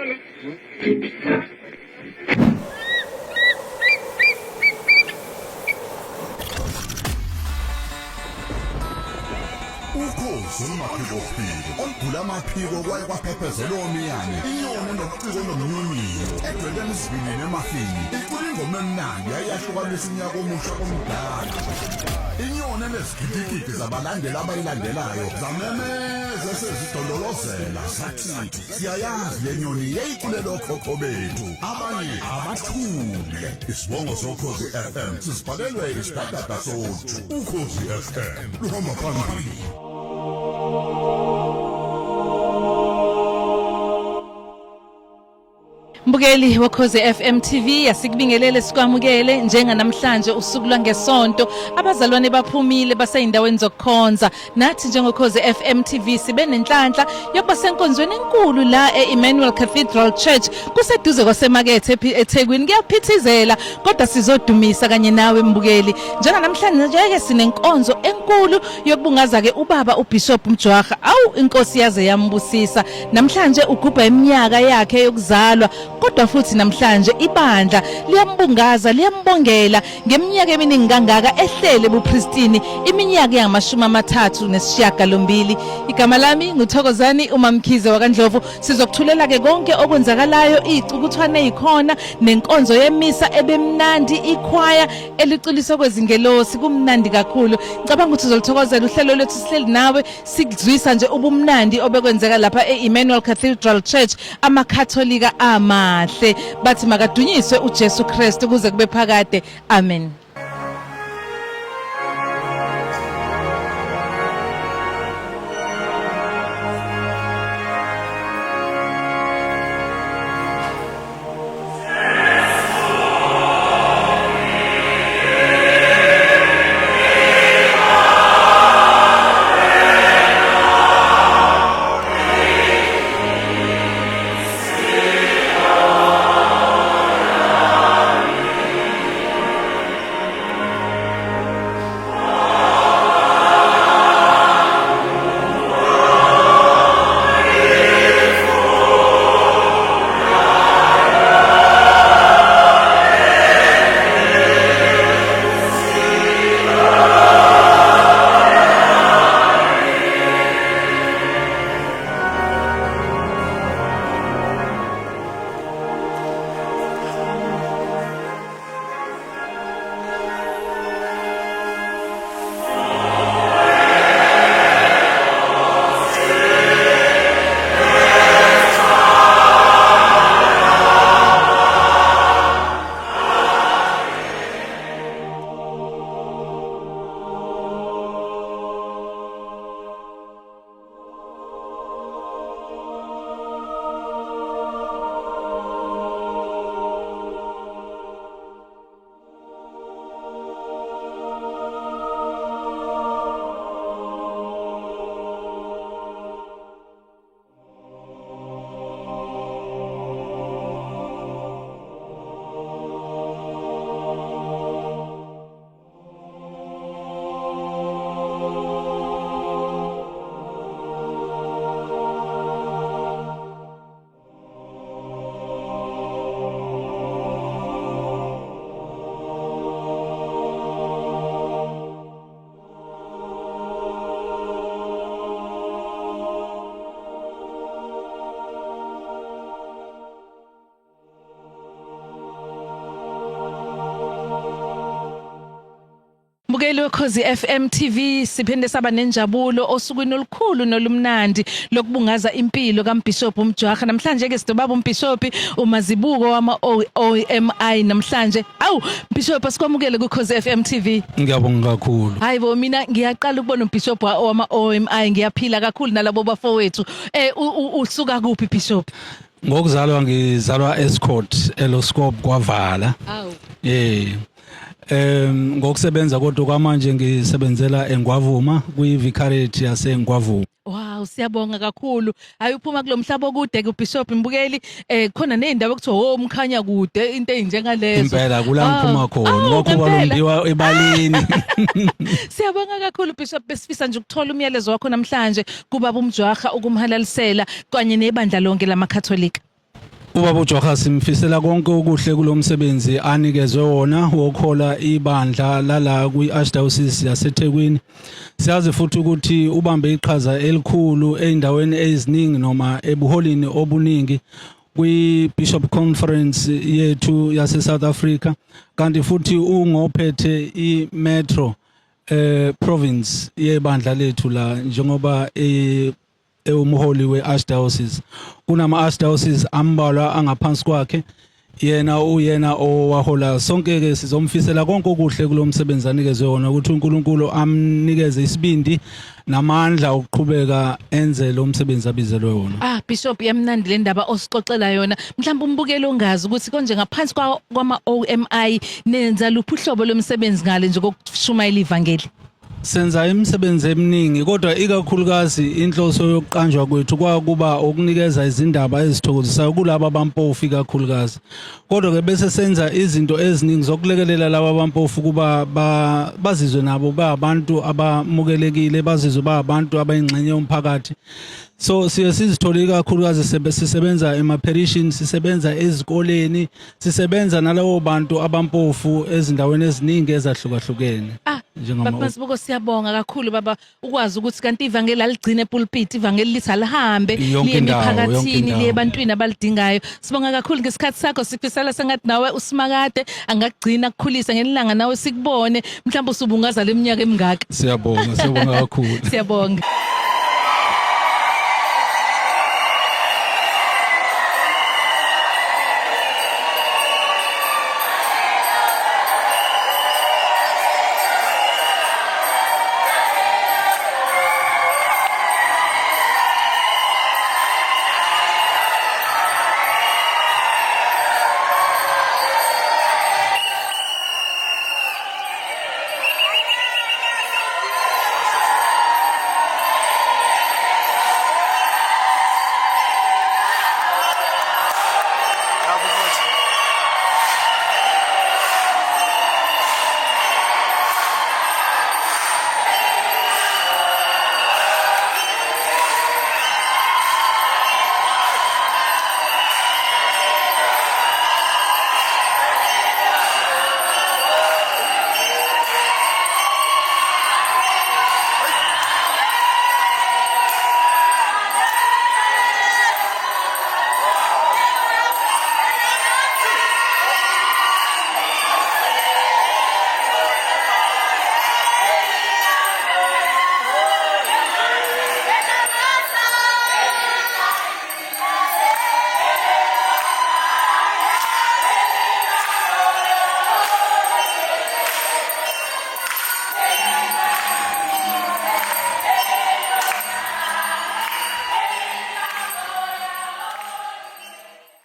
Ukhozi umaphiko ombhula amaphiko kwaye kwaphephezela omiyane inyoni nobuciko nomnyunyiyo edweleni isivinini emafini ingoma emnandi yayahlukanisa inyaka omusha omdala inyoni enezigidigidi zabalandeli abayilandelayo zamemeza sezidololozela sathi siyayazi le nyoni yayikulelo khokho bethu abanye abathule isibongo sokhozi FM sisibhalelwe isidadada sothu ukhozi FM luhamba phambili. Mbukeli wokhoze FM TV asikubingelele sikwamukele njenga namhlanje usuku lwangesonto abazalwane baphumile baseyindaweni zokukhonza nathi njengokhoze FM TV sibe nenhlanhla yokuba senkonzweni enkulu la eEmmanuel Cathedral Church kuseduze kwasemakethe eThekwini kuyaphithizela kodwa sizodumisa kanye nawe mbukeli njenga namhlanje njeke sinenkonzo enkulu yokubungaza ke ubaba uBishop Mjwara inkosi yaze yambusisa namhlanje ugubha iminyaka yakhe yokuzalwa kodwa futhi namhlanje ibandla liyambungaza liyambongela ngeminyaka eminingi kangaka ehlele buPristini iminyaka yama38 igama lami nguthokozani uMamkhize wakandlovu sizokuthulela ke konke okwenzakalayo icukuthwane ezikhona nenkonzo yemisa ebemnandi ikhwaya eliculiswa kwezingelosi kumnandi kakhulu ngicabanga ukuthi uzolithokozela uhlelo lethu sihleli nawe sikuzwisa nje ubumnandi obekwenzeka lapha eEmmanuel Cathedral Church amakatholika amahle bathi makadunyiswe uJesu Kristu kuze kube phakade amen. Mbukeli wekhozi FM TV siphinde saba nenjabulo osukwini olukhulu nolumnandi lokubungaza impilo kaMbishop Mjwara namhlanje ke sidobaba uMbishop umazibuko wama OMI namhlanje Bishop asikwamukele kuKhozi FM TV. Ngiyabonga kakhulu. Hayibo mina ngiyaqala ukubona uBishop wama OMI ngiyaphila kakhulu nalabo bafowethu usuka kuphi Bishop? Ngokuzalwa ngizalwa Escort Eloscope kwaVala. Ngokusebenza kodwa kwamanje ngisebenzela eNgwavuma kwi-Vicarate yaseNgwavuma. Wow, siyabonga kakhulu. Hayi uphuma kulomhlaba okude kuBishop Mbukeli khona nezindawo ekuthiwa umkhanya kude into ezinjengalezo. Impela kula ngiphuma khona lokho balombiwa ebalini. Siyabonga kakhulu Bishop besifisa nje ukuthola umyalezo wakho namhlanje kubaba uMjwara ukumhalalisela kanye nebandla lonke lamakatholika. Ubaba uJoha simfisela konke okuhle kulomsebenzi anikezwe wona wokhola ibandla lala kwi-Archdiocese yaseThekwini. Siyazi futhi ukuthi ubambe iqhaza elikhulu eindaweni eziningi noma ebuholini obuningi kwi-Bishop Conference yethu yase South Africa, kanti futhi ungophethe i-Metro province yebandla lethu la njengoba umholi we-Archdiocese. Kunama Archdiocese ambalwa angaphansi kwakhe, yena uyena owahola. Sonke ke sizomfisela konke okuhle kulomsebenzi anikezwe wona ukuthi uNkulunkulu amnikeze isibindi namandla okuqhubeka enze lo msebenzi abizelwe wona. Bishop, yamnandi le ndaba osixoxela yona. Mhlawumbe umbukelo ongazi ukuthi konje ngaphansi kwama OMI nenza luphi uhlobo lomsebenzi ngale nje kokushumayela ivangeli. Senza imisebenzi eminingi kodwa ikakhulukazi inhloso yokuqanjwa kwethu kwakuba ukunikeza izindaba ezithokozisayo kulabo abampofu ikakhulukazi. Kodwa ke bese senza izinto eziningi zokulekelela labo abampofu kuba bazizwe nabo abantu abamukelekile, bazizwe abantu abayingxenye yomphakathi. So sizithola ikakhulukazi sisebenza ema-parishin, sisebenza ezikoleni, sisebenza nalabo bantu abampofu ezindaweni eziningi ezahlukahlukene. Baba Sibuko, siyabonga kakhulu baba ukwazi ukuthi kanti ivangeli aligcine epulpit, ivangeli lithi alihambe liye emiphakathini, liye ebantwini abalidingayo. Sibonga kakhulu ngesikhathi sakho, sifisela sengathi nawe uSimakade angagcina ukukhulisa ngelanga nawe sikubone mhlawumbe usubungaza leminyaka emingaka. Siyabonga kakhulu. Siyabonga.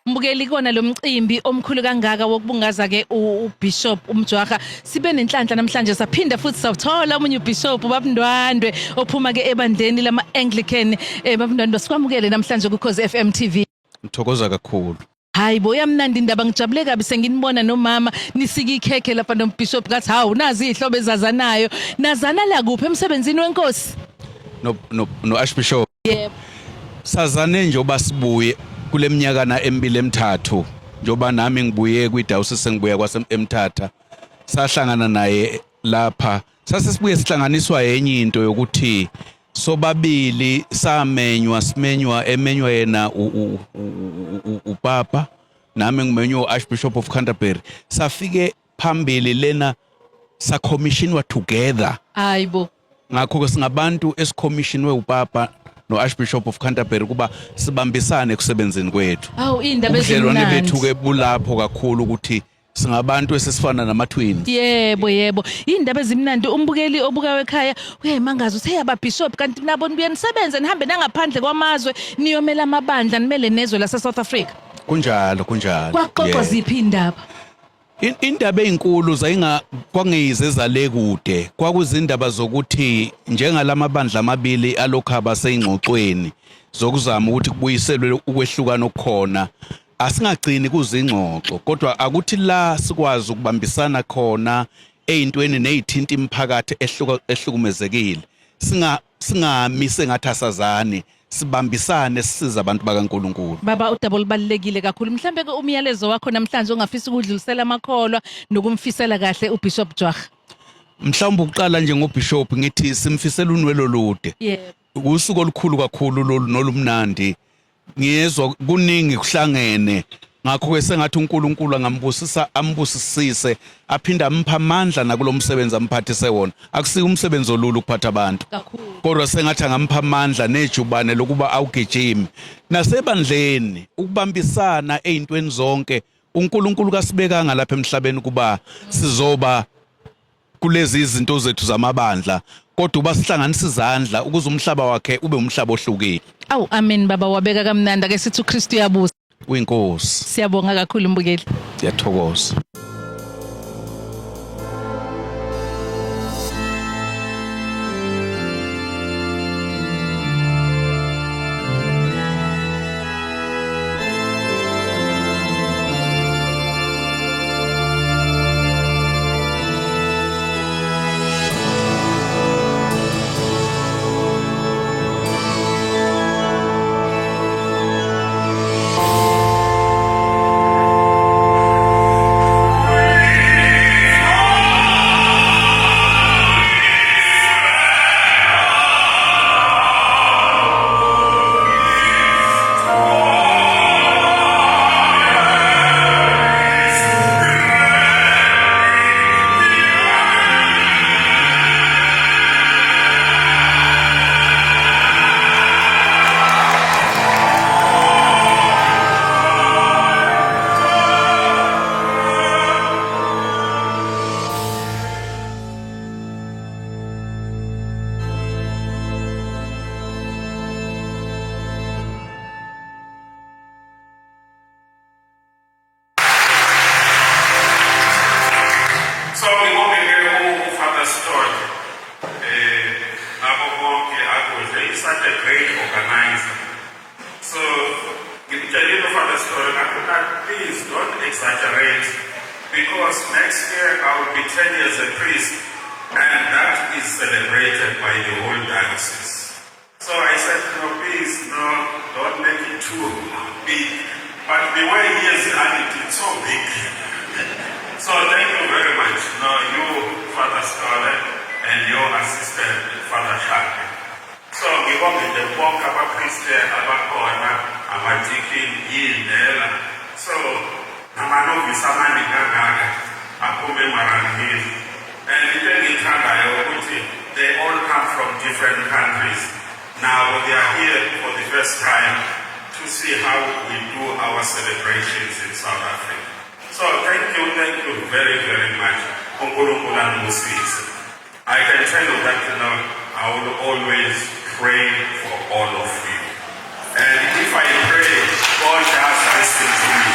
Mbukeli kona lo mcimbi omkhulu kangaka wokubungaza ke uBishop uMjwaha. Sibe nenhlanhla namhlanje saphinda futhi sawuthola umunye uBishop uBabundwandwe ophuma ke ebandleni lama Anglican. Babundwandwe sikwamukele namhlanje kuKhosi FM TV. Ngithokoza kakhulu. Hayibo, yamnandi indaba, ngijabule kabi senginibona nomama nisika ikhekhe lapha noBishop kathi hawu nazi ihlobo ezazanayo. Nazana la kuphi emsebenzini wenkosi? No Archbishop. Yebo. Sazane njoba sibuye kule minyaka emibili emithathu njoba nami ngibuye kwiDiocese ngibuya kwaseMthatha, sahlangana naye lapha. Sasibuye sihlanganiswa yenye into yokuthi sobabili simenywa yena uPapa, nami ngimenywa uArchbishop of Canterbury. Safike phambili lena sa commissionwa together. Hayibo. Ngakho ke singabantu esicommissionwe uPapa no-Archbishop of Canterbury kuba sibambisane kusebenzeni kwethu. Indaba ezimnandi. Ubudlelwane bethu ke bulapho kakhulu ukuthi singabantu esesifana nama-twins. Yebo. Indaba ezimnandi. Umbukeli obukayo ekhaya uyayimangaza uthi hey abaBishop kanti nabo nibuye nisebenze nihambe nangaphandle kwamazwe niyomela amabandla nimele nezwe lase South Africa. Kunjalo. Kwaxoxwa ziphi indaba? Indaba ezinkulu kwangiyize zale kude kwakuzindaba zokuthi njengalamabandla amabili alokho abaseyingxoxweni zokuzama ukuthi kubuyiselwe ukwehlukana okukhona, asingagcini kuzingxoxo kodwa akuthi la sikwazi ukubambisana khona ezintweni nezithinta imiphakathi ehlukumezekile, singamise ngathi asazani, sibambisane sisiza abantu bakaNkuluNkulu. Baba udaba olubalekile kakhulu mhlambe ke umyalezo wakho namhlanje ongafisa ukudlulisela amakholwa nokumfisela kahle uBishop Jwagga. Mhlawumbe ukuqala njengobishop ngithi simfisela unwelo lude. Yebo. Usuku olukhulu kakhulu nolumnandi. Ngiyezwa kuningi kuhlangene. Ngakho ke sengathi uNkulunkulu ambusisise aphinda ampha amandla nakulomsebenzi amphathise wona. Akusiyo umsebenzi olulu ukuphatha abantu. Kodwa sengathi angampha amandla nejubane lokuba awugijime. Nasebandleni ukubambisana ezintweni zonke uNkulunkulu kasibekanga lapha emhlabeni kuba sizoba kulezi izinto zethu zamabandla kodwa ubasihlanganisa izandla ukuze umhlaba wakhe ube umhlaba ohlukile. Awu amen baba wabeka kamnandi ake sithi uKristu yabusa. Uyinkosi. Siyabonga kakhulu mbukeli. Ngiyathokoza. So ngibonge uFather Story. Nabo bonke akudle. He's such a great organizer. So ngimtshelile uFather Story ngathi please don't exaggerate because next year I will be 10 years a priest and that is celebrated by the whole diocese. So I said, no, please, no, don't make it too big. But the way he has done it, it's so big. So thank you very much. No, you, Father Scholar, and your assistant, Father Shaka. So ngibonge nje bonke abapriest abakhona, amadikini, yindela. So amanovisi amaningi kangaka aphume emarangeni. And into engithandayo ukuthi they all come from different countries. Now they are here for the first time to see how we do our celebrations in South Africa. So thank you very, very much. I can tell you that I will always pray for all of you. And if I pray, God does listen to me.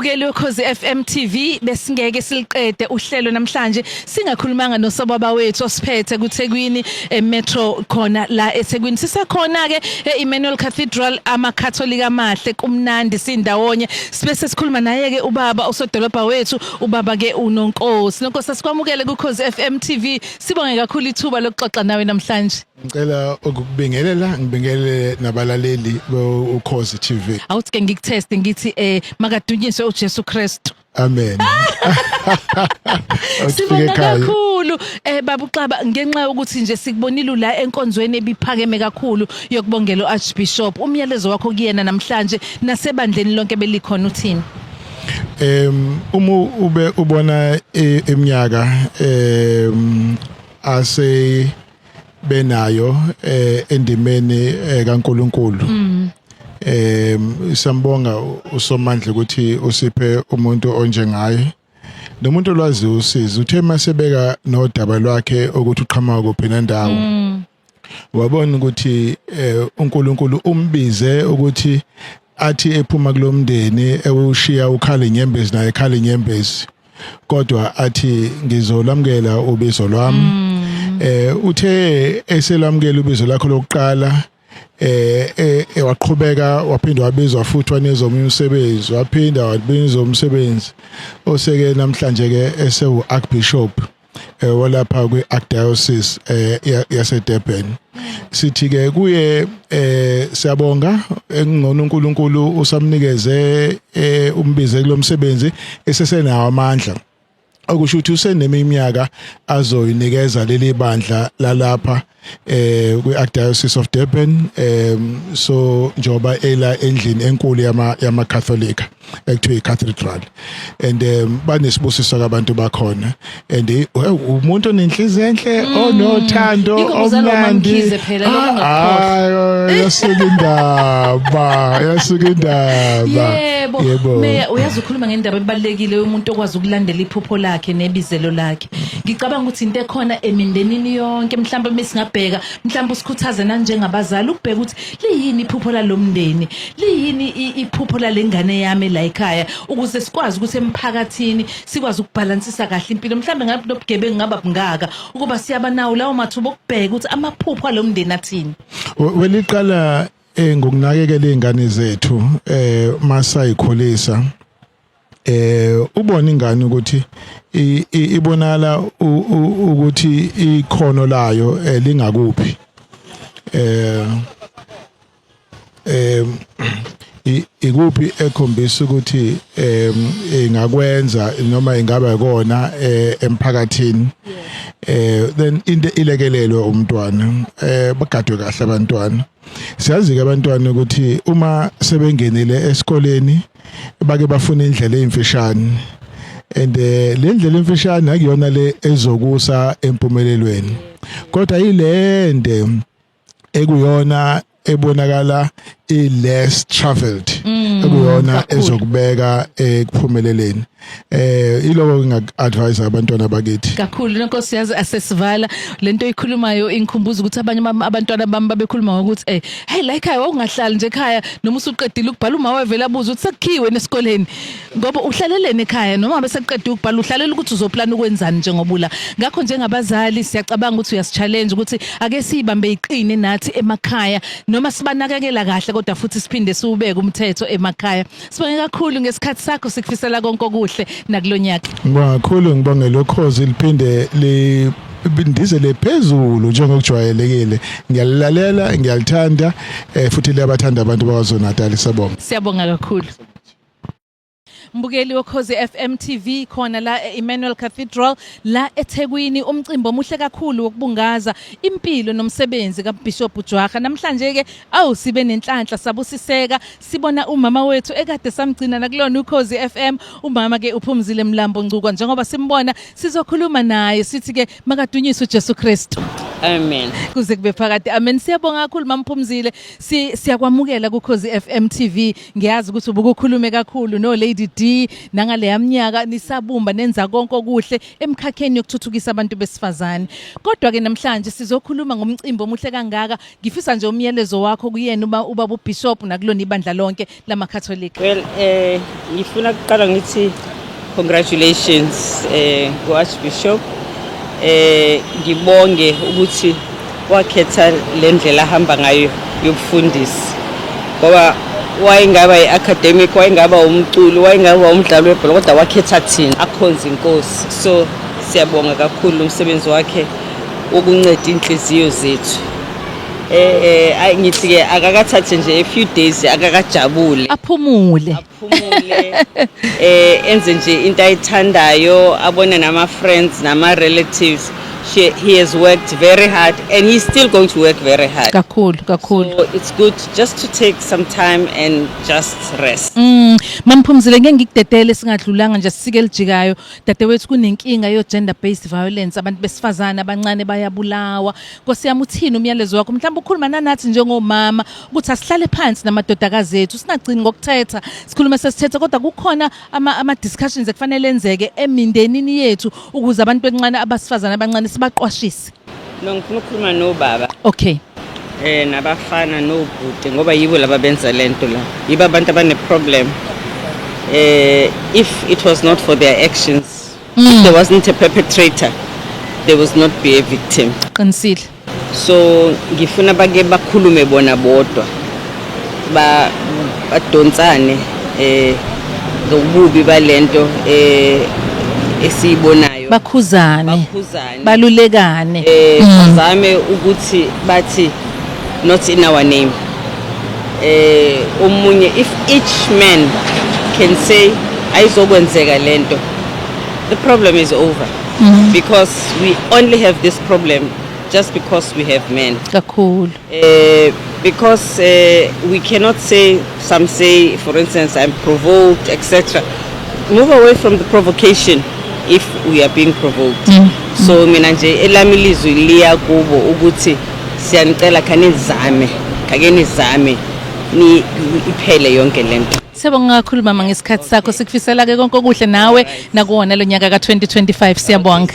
Mbukeli wokhozi FM TV besingeke siliqede uhlelo namhlanje singakhulumanga nosobaba wethu osiphethe kuThekwini Metro khona la eThekwini. Sisakhona ke Emmanuel Cathedral amakatholika amahle kumnandi sindawonye. Sibe sesikhuluma naye ke ubaba osodolobha wethu ubaba ke uNonkosi. Nonkosi sikwamukele kuKhozi FM TV. Sibonge kakhulu ithuba lokuxoxa nawe namhlanje. Ngicela ukubingelela ngibingelele nabalaleli uKhozi TV. Awuthi ke ngikutest ngithi makadunyiswe uJesu Kristu. Amen. Sibonga kakhulu baba uXaba ngenxa ukuthi nje sikubonile la enkonzweni ebiphakeme kakhulu yokubongela uArchbishop. Umyalezo wakho kuyena namhlanje nasebandleni lonke belikhona uthini? Uma ube ubona eminyaka ase benayo endimeni kaNkuluNkulu sambonga usomandla ukuthi usiphe umuntu onjengaye nomuntu olwazi usizo uthe masebeka nodaba lwakhe ukuthi uqhamuka kuphi nendawo wabona ukuthi uNkulunkulu umbize ukuthi athi ephuma kulomndeni ewushiya ukhala inyembezi naye ekhala inyembezi kodwa athi ngizolamukela ubizo lwami uthe eselamukela ubizo lakho lokuqala waqhubeka waphinda wabizwa futhi wanezomunye umsebenzi waphinda wabizwa umsebenzi oseke namhlanje ke esewu Archbishop walapha kwiArchdiocese yaseDurban. Sithi ke kuye siyabonga engcono uNkulunkulu usamnikeze umbize kulomsebenzi esesenawo amandla okusho ukuthi useneminyaka azoyinikeza leli bandla lalapha kwiArchdiocese of Durban so njoba ela endlini enkulu yama Catholic ekuthiwa iCathedral and banesibusiso kabantu bakhona and umuntu onenhliziyo enhle onothando omnandi yasuka indaba yebo meya uyazi ukukhuluma ngendaba ebalekile umuntu okwazi ukulandela iphupho lakhe nebizelo lakhe. Ngicabanga ukuthi into ekhona emindenini yonke mhlawumbe mesingabheka mhlawumbe usikhuthaze nanjengabazali ukubheka ukuthi liyini iphupho lalomndeni liyini iphupho lalengane yami la ekhaya ukuze sikwazi ukuthi emphakathini sikwazi ukubalansisa kahle impilo mhlawumbe ngabe nobugebengu ngaba bungaka ukuba siyaba nawo lawo mathuba okubheka ukuthi amaphupho alomndeni athini. Weliqala ngokunakekela izingane zethu masayikhulisa ubona ingane ukuthi ibonala ukuthi ikhono layo lingakuphi ikuphi ekhombisa ukuthi ingakwenza noma ingaba ikona emphakathini then ilekelelwe umntwana bagadwe kahle abantwana. Siyazi ke abantwana ukuthi uma sebengenile esikoleni bake bafuna indlela ezimfishane and le ndlela emfishane akuyona le ezokusa empumelelweni kodwa ilende ekuyona ebonakala less traveled ekuyona ezokubeka ekuphumeleleni iloko nginga-advise abantwana bakithi kakhulu Nonkosi yazi asesivala lento oyikhulumayo ingikhumbuza ukuthi abanye abantwana bami babekhuluma ukuthi hey la ekhaya ungahlali nje ekhaya noma usuqedile ukubhala uma wevela abuza ukuthi sekukhiwe nesikoleni ngoba uhlalelene ekhaya noma beseqedile ukubhala uhlalela ukuthi uzoplana ukwenzani njengobula. Ngakho njengabazali siyacabanga ukuthi uyasi-challenge ukuthi ake sibambe iqine nathi emakhaya noma sibanakekela kahle kodwa futhi siphinde siubeke umthetho emakhaya. Sibonge kakhulu ngesikhathi sakho sikufisela konke okuhle nakulonyaka. Ngibonga kakhulu ngibongela uKhozi liphinde bindizele phezulu njengokujwayelekile. Ngiyalalela ngiyalithanda futhi liyabathanda abantu bakwaZulu-Natal sabonga. Siyabonga kakhulu. Mbukeli wokhozi FM TV khona la Emmanuel Cathedral la eThekwini umcimbi omuhle kakhulu wokubungaza impilo nomsebenzi kaBishop Jwagha. Namhlanje ke sibe nenhlanhla sabusiseka sibona umama wethu ekade samgcina nakulona uKhozi FM umama ke uphumzile Mlambo Ngcukwa njengoba simbona sizokhuluma naye sithi ke makadunyiswe uJesu Kristu. Amen. kuze kube phakade. Amen. Siyabonga kakhulu Mamphumzile. Siyakwamukela kuKhosi FM TV. Ngiyazi ukuthi ubukukhulume kakhulu no Lady D nangale yaminyaka nisabumba nenza konke okuhle emkhakheni yokuthuthukisa abantu besifazane. Kodwa ke namhlanje sizokhuluma ngomcimbi omuhle kangaka. Ngifisa nje umyalezo wakho kuyena ubaba uBishop nakulona ibandla lonke lamaKatholika. Well, ngifuna ukuqala ngithi congratulations ku-Archbishop. Ngibonge ukuthi wakhetha le ndlela ahamba ngayo yokufundisa. Ngoba wayengaba i-academic, wayengaba umculo, wayengaba umdlalo webhola, kodwa wakhetha thina akhonza inkosi. So siyabonga kakhulu umsebenzi wakhe wokunceda inhliziyo zethu. Ngithi ke akakathathe nje a few days akakajabule. Aphumule. Enze nje into ayithandayo, abone nama friends nama relatives. He has worked very hard and he's still going to work very hard. Kakhulu. So it's good just to take some time and just rest. Mamphumzile ngeke ngikudedele singadlulanga nje sisike lijikayo. Dadewethu kunenkinga yo gender based violence, abantu besifazana abancane bayabulawa. Nkosi yami uthini umyalezo wakho? Mhlawumbe ukhuluma nanathi njengomama ukuthi asihlale phansi namadodakazi ethu singagcini ngokuthetha. Sikhuluma sesithetha kodwa kukhona ama discussions ekufanele enzeke emindenini yethu ukuze abantu bencane abasifazana abancane sibaqwashise. Ngifuna ukukhuluma nobaba. Okay. Nabafana nobhuti ngoba yibo laba benza lento la. Yibo abantu abane problem. If it was not for their actions, if there wasn't a perpetrator, there was not be a victim. Qinisile. So ngifuna bake bakhulume bona bodwa. Badonsane ngobubi balento esiyibonayo. Bakhuzane. Balulekane. Bazame ukuthi bathi not in our name. Omunye if each man can say ayizokwenzeka lento, the problem is over. Because we only have this problem just because we have men. Kakhulu. Because we cannot say, some say for instance I'm provoked, etc. Move away from the provocation if we are being provoked. So mina nje elami lizwi liya kubo ukuthi siyanicela kake nizame ni iphele yonke lento. Siyabonga kakhulu mama ngesikhathi sakho, sikufisela ke konke okuhle nawe nakuwona lo nyaka ka2025. Siyabonga.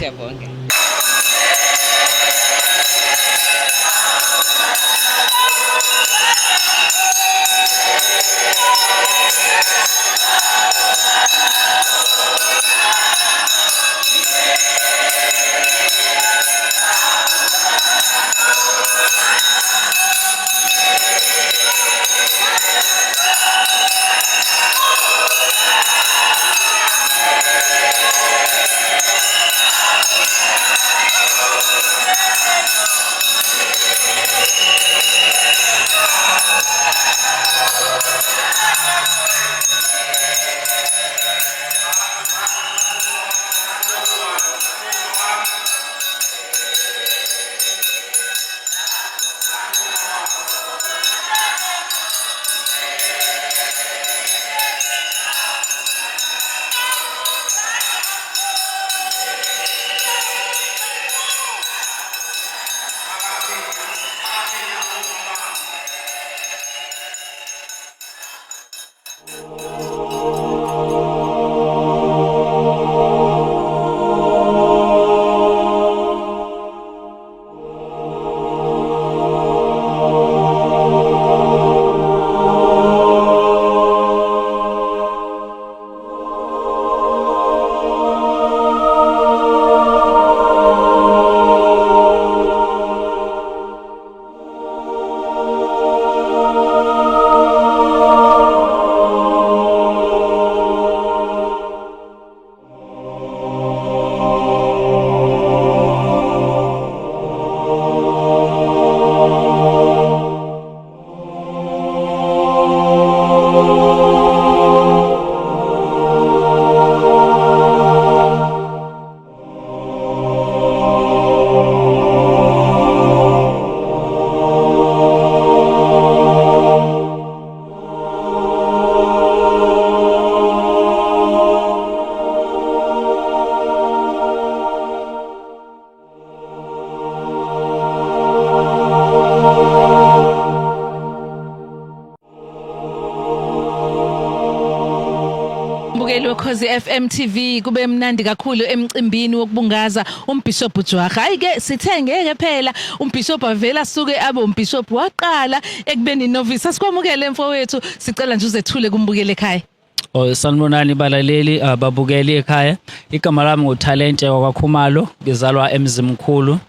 Ukhozi FM TV kube mnandi kakhulu emcimbini wokubungaza umbishop Jwagga. Hayike sithe ngeke phela umbishop avela suke abe umbishop waqala ekubeni novice. Asikwamukele mfowethu, sicela nje uzethule kumbukele ekhaya. Sanibonani balaleli babukeli ekhaya. Igama lami nguThalente wakwaKhumalo, ngizalwa eMzimkhulu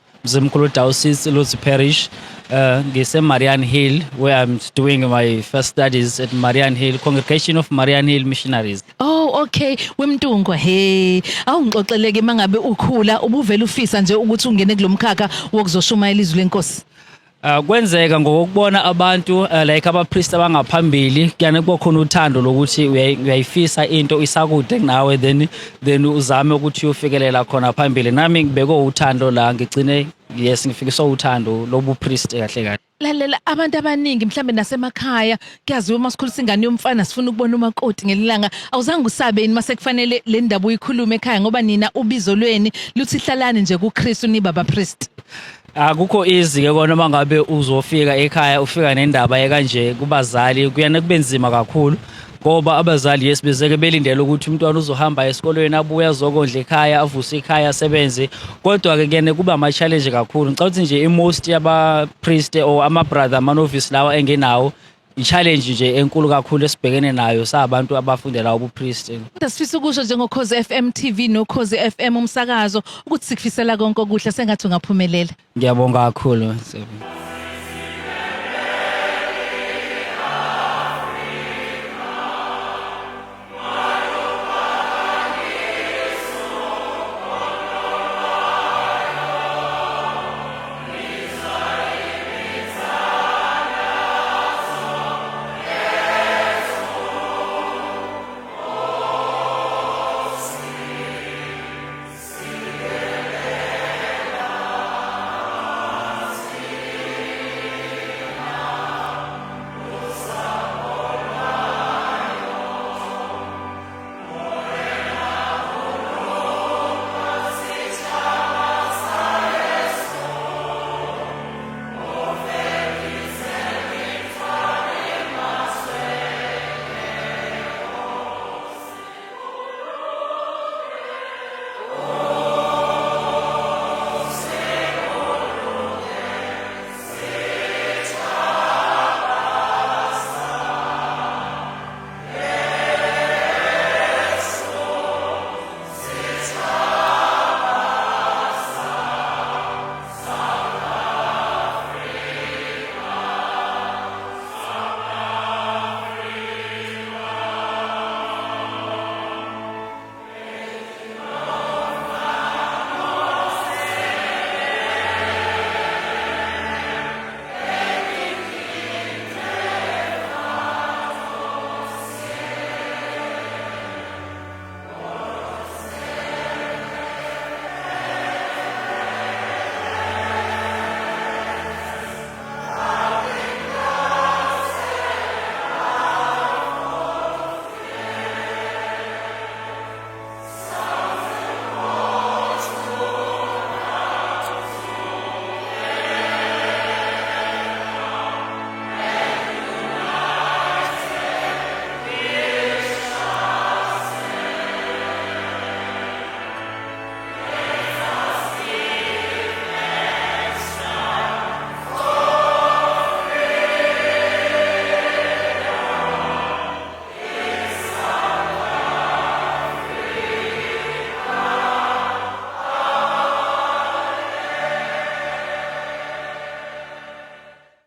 Diocese Lozi Parish. Ngise Marian Hill, where I'm doing my first studies at Marian Hill, Congregation of Marian Hill Missionaries. Oh okay, wemntungu he. Awungixoxeleke mangabe ukhula ubuvela ufisa nje ukuthi ungene kulomkhakha wokuzoshumayela izwi lenkosi. Kwenzeka ngokubona abantu like abapriest abangaphambili kuyane kuba khona uthando lokuthi uyayifisa into isakude kunawe then uzame ukuthi uyofikelela khona phambili. Nami ngibeke uthando la ngigcine ngifikiswa uthando lobupriest kahle kahle. Lalela abantu abaningi mhlambe nasemakhaya kuyaziwa masikhulisa ingane yomfana sifuna ukubona umakoti ngelilanga awuzange usabe yini mase kufanele le ndaba uyikhulume ekhaya ngoba nina ubizo lweni luthi hlalani nje kuKristu ni baba priest. Akukho easy ke kona mangabe uzofika ekhaya ufika nendaba ekanje kubazali kuyana kubenzima kakhulu ngoba abazali yesibezeke belindele ukuthi umntwana uzohamba esikolweni abuya azokondla ekhaya avuse ekhaya asebenze kodwa ke kuyane kuba ama challenge kakhulu. Ngicela ukuthi nje most yaba priest or ama brother manovice lawa engenawo i-challenge nje enkulu kakhulu esibhekene nayo sabantu abafundela ubupriest. Sifisa ukusho njengokhozi FM TV nokhozi FM umsakazo ukuthi sikufisela konke okuhle sengathi ungaphumelela. Ngiyabonga kakhulu.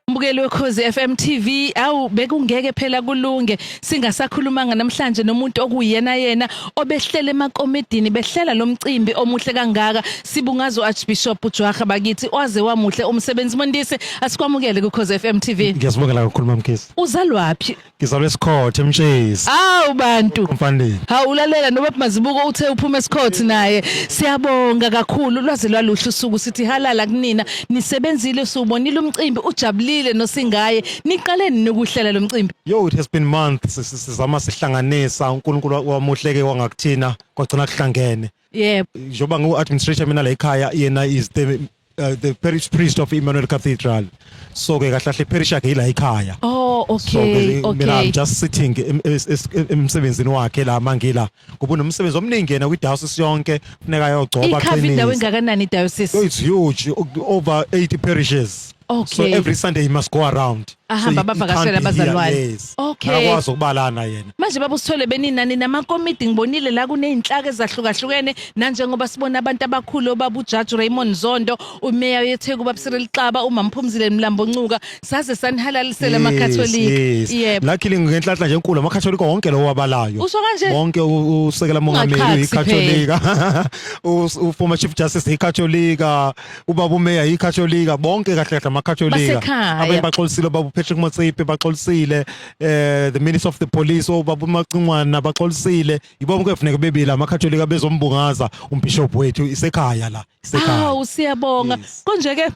Mbukeli wekhozi FM TV awu bekungeke phela kulunge singasakhulumanga namhlanje nomuntu okuyena yena obehlele emakomedini behlela lomcimbi omuhle kangaka sibungazo Archbishop Jwagga bakithi waze wamuhle umsebenzi mondise asikwamukele kukhozi FM TV. Ngiyasibongela kakhulu mamkhizi. Uzalwaphi? Ngizalwe eSikhothe eMtshezi. Awu bantu. Mfandeni. Hawulalela noba mazibuko uthe uphuma eSikhothe naye. Siyabonga kakhulu ulwazi lwaluhle usuku sithi halala kunina nisebenzile subonile umcimbi ujabulile nosingaye niqaleni nokuhlela lo mcimbi. Yo, it has been months sizama sihlanganisa uNkulunkulu wamuhleke wangakuthina kwagcina kuhlangene. Yebo. Njoba ngu-administrator mina la ekhaya yena is the parish priest of Emmanuel Cathedral. So ke kahle kahle parish yakhe ila ekhaya. Oh okay, mina I'm okay. just sitting emsebenzini wakhe la mangila ngoba unomsebenzi omningi yena kwi-diocese yonke funeka ayogcoba Ikhava indawo aqinise. engakanani i-diocese? So it's huge, over 80 parishes. So Okay. every Sunday he must go around. Ahamba he abavakashela can't be here, abazalwane. yes. Okay. Akakwazi ukubalana yena. Manje baba Sithole beninani namakomiti ngibonile la kuneyinhlaka ezahlukahlukene nanjengoba sibona abantu abakhulu obaba uJudge Raymond Zondo, uMeya yeTheku ubaba Cyril Xaba, umama Mphumzile Mlambo Ncuka saze sanihalalisela amakatholika. Yes. Yebo. Luckily ngenhlanhla nje enkulu amakatholika wonke lo wabalayo. Usho kanje? Wonke usekela mongameli Ungaqhathi ikatholika. Former Chief Justice ikatholika, ubaba uMeya ikatholika, bonke kahle kahle amakatholika. Basekhaya. Abanye baxolisile ubaba Patrick Motsepe baxolisile, the Minister of the Police ubaba uMacingwana baxolisile. Yibo bonke kufanele bebila amakatholika bezombungaza umbishop wethu isekhaya la, isekhaya. Siyabonga. Yes. Konje ke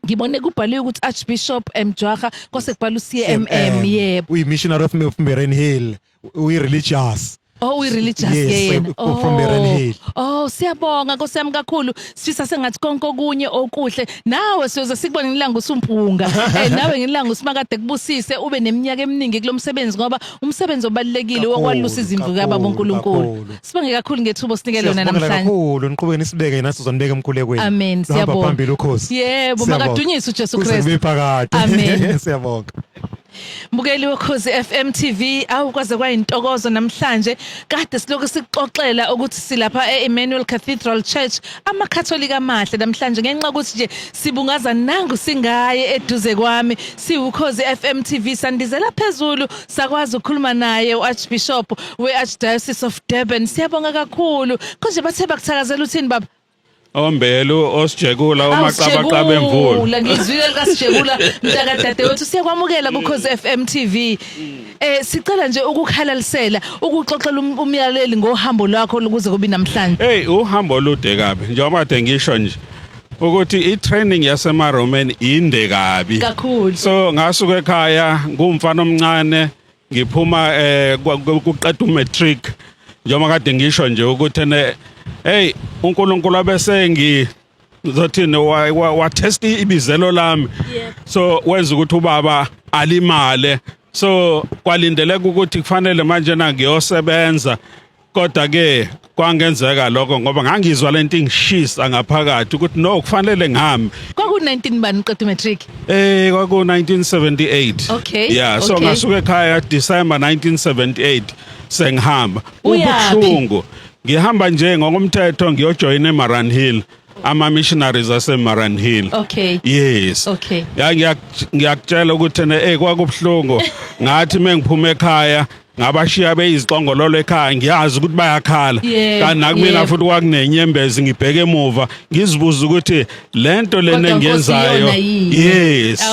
ngibone kubhaliwe ukuthi Archbishop Mjwara kose kubhala uCMM yebo. Uyi-missionary of Meren Hill, uyi-religious. Oh, we-religious Yes, yena. from Meren Hill. Oh, siyabonga Nkosi yami kakhulu. Sifisa sengathi konke okunye okuhle. Nawe siyoze sikubone ngilanga usumpunga. Nawe ngilanga usimakade kubusise ube neminyaka eminingi kulomsebenzi ngoba umsebenzi obalekile wokwalusa izimvu kababa uNkulunkulu. Sibonge kakhulu ngethubo sinikele lona namhlanje. Kakhulu niqhubeke nisibeke nathi sizonibeka emkhulekweni. Amen. Siyabonga. Siyabonga. Phambili ukhosi. Yebo, makadunyiswe uJesu Kuze Kristu. kube phakade. Amen. Siyabonga. Mbukeli wekhozi FM TV awukwaze kwayintokozo namhlanje kade siloku sixoxela ukuthi silapha eEmmanuel Cathedral Church amakatholika amahle namhlanje ngenxa ukuthi nje sibungaza nangu singaye eduze kwami siwukhozi FM TV sandizela phezulu sakwazi ukukhuluma naye uArchbishop weArchdiocese of Durban. Siyabonga kakhulu konje bathe bakuthakazela uthini baba? Ombelo osijekula omaqabaqaba emvula. La ngizwile likasijekula mntaka dadewethu siyakwamukela kuKhozi FM TV. Sicela nje ukukhalalisela ukuxoxela umyaleli ngohambo lwakho ukuze kube namhlanje. Hey, uhambo olude kabi njengoba kade ngisho nje ukuthi i-training yaseMaroman inde kabi. Kakhulu. So ngasuka ekhaya ngumfana omncane ngiphuma kuqeda umatric njengoba kade ngisho nje ukuthi hey uNkulunkulu abesengi zothini wa test ibizelo lami. So wenza ukuthi ubaba alimale. So kwalindeleka ukuthi kufanele manje na ngiyosebenza kodwa ke kwangenzeka lokho ngoba ngangizwa lento ingishisa ngaphakathi ukuthi no kufanele ngihambe. Kwaku19 bani uqeda umatric? Kwaku 1978. Okay. Yeah, so okay. ngasuka ekhaya December 1978 sengihamba. Uyaphi? Ubuhlungu. Ngihamba nje ngokomthetho ngiyojoin eMaran Hill. Ama missionaries aseMaran Hill. Okay. Yes. Okay. Ngiyakutshela ukuthi kwakubhlungu ngathi mengiphuma ekhaya ngabashiya beyizixongololo ekhaya ngiyazi ukuthi bayakhala kanti nakumina futhi kwakunenyembezi ngibheke emuva ngizibuza ukuthi lento lena engiyenzayo yes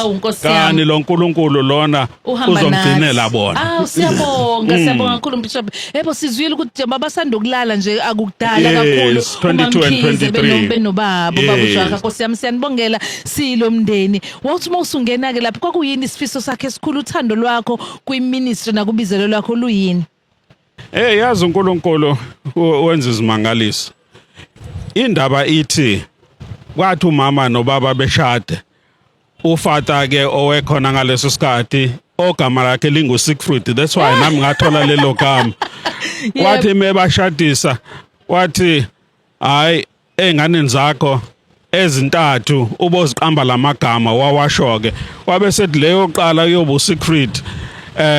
kanti lo nkulunkulu lona uzongcinela bona. Siyabonga siyabonga kakhulu Bishop. Yebo sizwile ukuthi baba sandokulala nje akukudala kakhulu 22 and 23 benobaba babujaka Nkosi yami siyanibongela silo mndeni. Wathi mawusungena ke lapho kwakuyini isifiso sakhe esikhulu uthando lwakho kwiministry nakubizelo lwakho luyini? Yazi uNkulunkulu wenza izimangaliso. Indaba ithi kwathi umama nobaba beshade ufata ke owekhona ngaleso sikhathi ogama lakhe linguSiegfried, that's why nami ngathola lelo gama. Wathi mebashadisa wathi hayi enganeni zakho ezintathu uboziqamba lamagama wawashoke wabe sethi leyo qala uyoba uSiegfried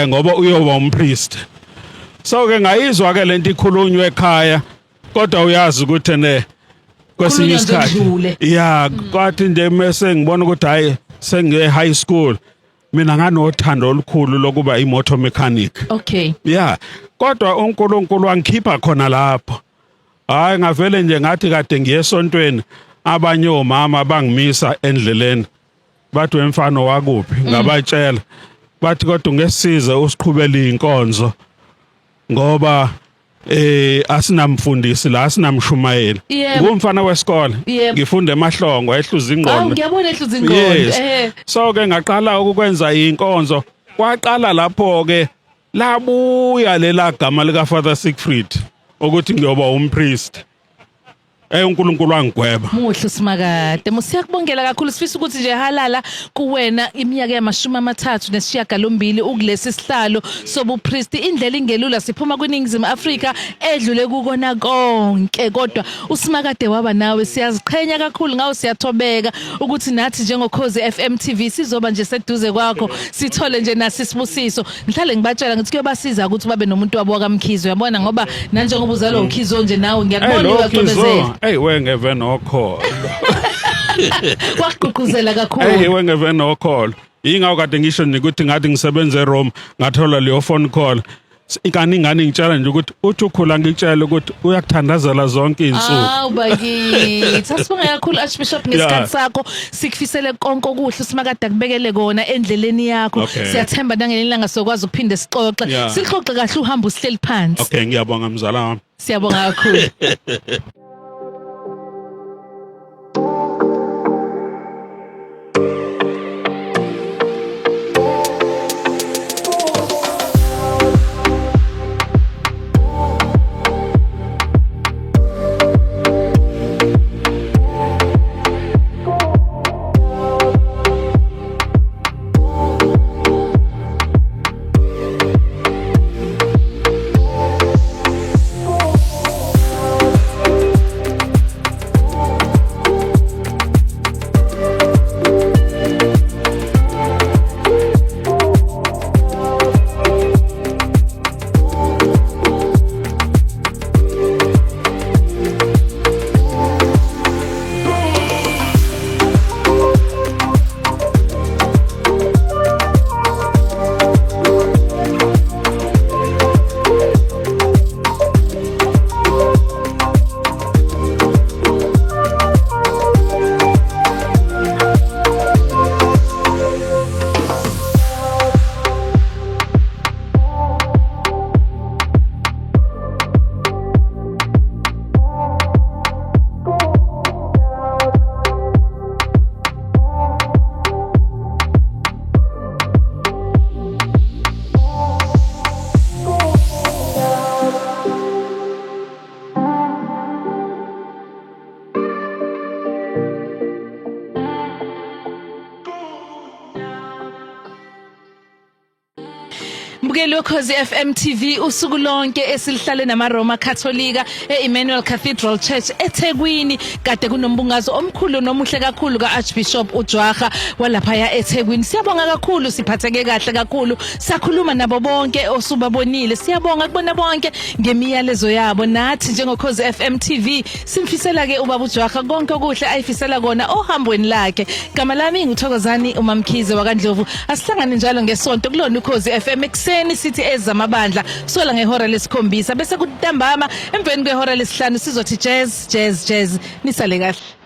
ngoba uyoba umpriest. So ke ngayizwa ke lento ikhulunywa ekhaya kodwa uyazi ukuthi kwesinye isikhathi kwathi nje mase ngibona ukuthi hayi sengiye high school mina nganothando olukhulu lokuba imotor mechanic. Okay. Kodwa uNkulunkulu wangikhipha khona lapho. Hayi ngavele nje ngathi kade ngiyesontweni abanye omama bangimisa endleleni. Bathi wemfano wakuphi ngabatshela. Bathi kodwa ungesize usiqhubela inkonzo ngoba asinamfundisi la asinamshumayeli ngumfana wesikole ngifunda emahlongo ehluza ingqondo. Ngiyabona ehluza ingqondo. So ke ngaqala ukwenza inkonzo kwaqala lapho ke labuya lela gama lika Father Siegfried ukuthi ngiyoba umpriest. uNkulunkulu wangigweba. Muhle uSimakade. Musiyakubongela kakhulu sifisa ukuthi nje halala kuwena iminyaka ya38 ukulesi sihlalo sobupriest indlela ingelula siphuma kwiningizimu Afrika edlule kukona konke kodwa uSimakade waba nawe siyaziqhenya kakhulu ngawo siyathobeka ukuthi nathi njengokhozi FM TV sizoba nje seduze kwakho sithole nje nasi isibusiso ngihlale ngibatshela ngithi kuyobasiza ukuthi babe nomuntu wabo kaMkhizo uyabona ngoba nanjengoba uzalwa uKhizo nje nawe ngiyakubona uyaqhubezela Wengeve nokholo. Waqhuquzela kakhulu. Wengeve nokholo. Ingawo kade ngisho nje ukuthi ngathi ngisebenza eRome ngathola leyo phone call. Ingane ngitshela nje ukuthi uthi ukhula ngitshela ukuthi uyakuthandazela zonke izinsuku. Bakithi. Sasibonga kakhulu Archbishop ngesikhathi sakho sikufisele konke okuhle uSimakade akubekele kona endleleni yakho. Siyathemba nangelinye ilanga sokwazi ukuphinde sixoxe. Sixoxe kahle uhamba usihleli phansi. Okay ngiyabonga mzala wami. Siyabonga kakhulu. Mbukeli wokhozi FM TV usuku lonke esilihlale namaRoma Katholika eEmmanuel Cathedral Church eThekwini kade kunombungazo omkhulu nomuhle kakhulu kaArchbishop uJwaha walapha eThekwini. Siyabonga kakhulu siphatheke kahle kakhulu sakhuluma nabo bonke osubabonile. Siyabonga kubona bonke ngemiyalezo yabo nathi njengokhozi FM TV simfisela ke ubaba uJwaha konke okuhle ayifisela kona ohambweni lakhe. Gama lami nguthokozani uMamkhize wakandlovu. Asihlangane njalo ngesonto kulona ukhozi FM ekseni sithi ezamabandla sola ngehora lesikhombisa bese kutambama emveni kwehora lesihlanu sizothi jazz nisale kahle.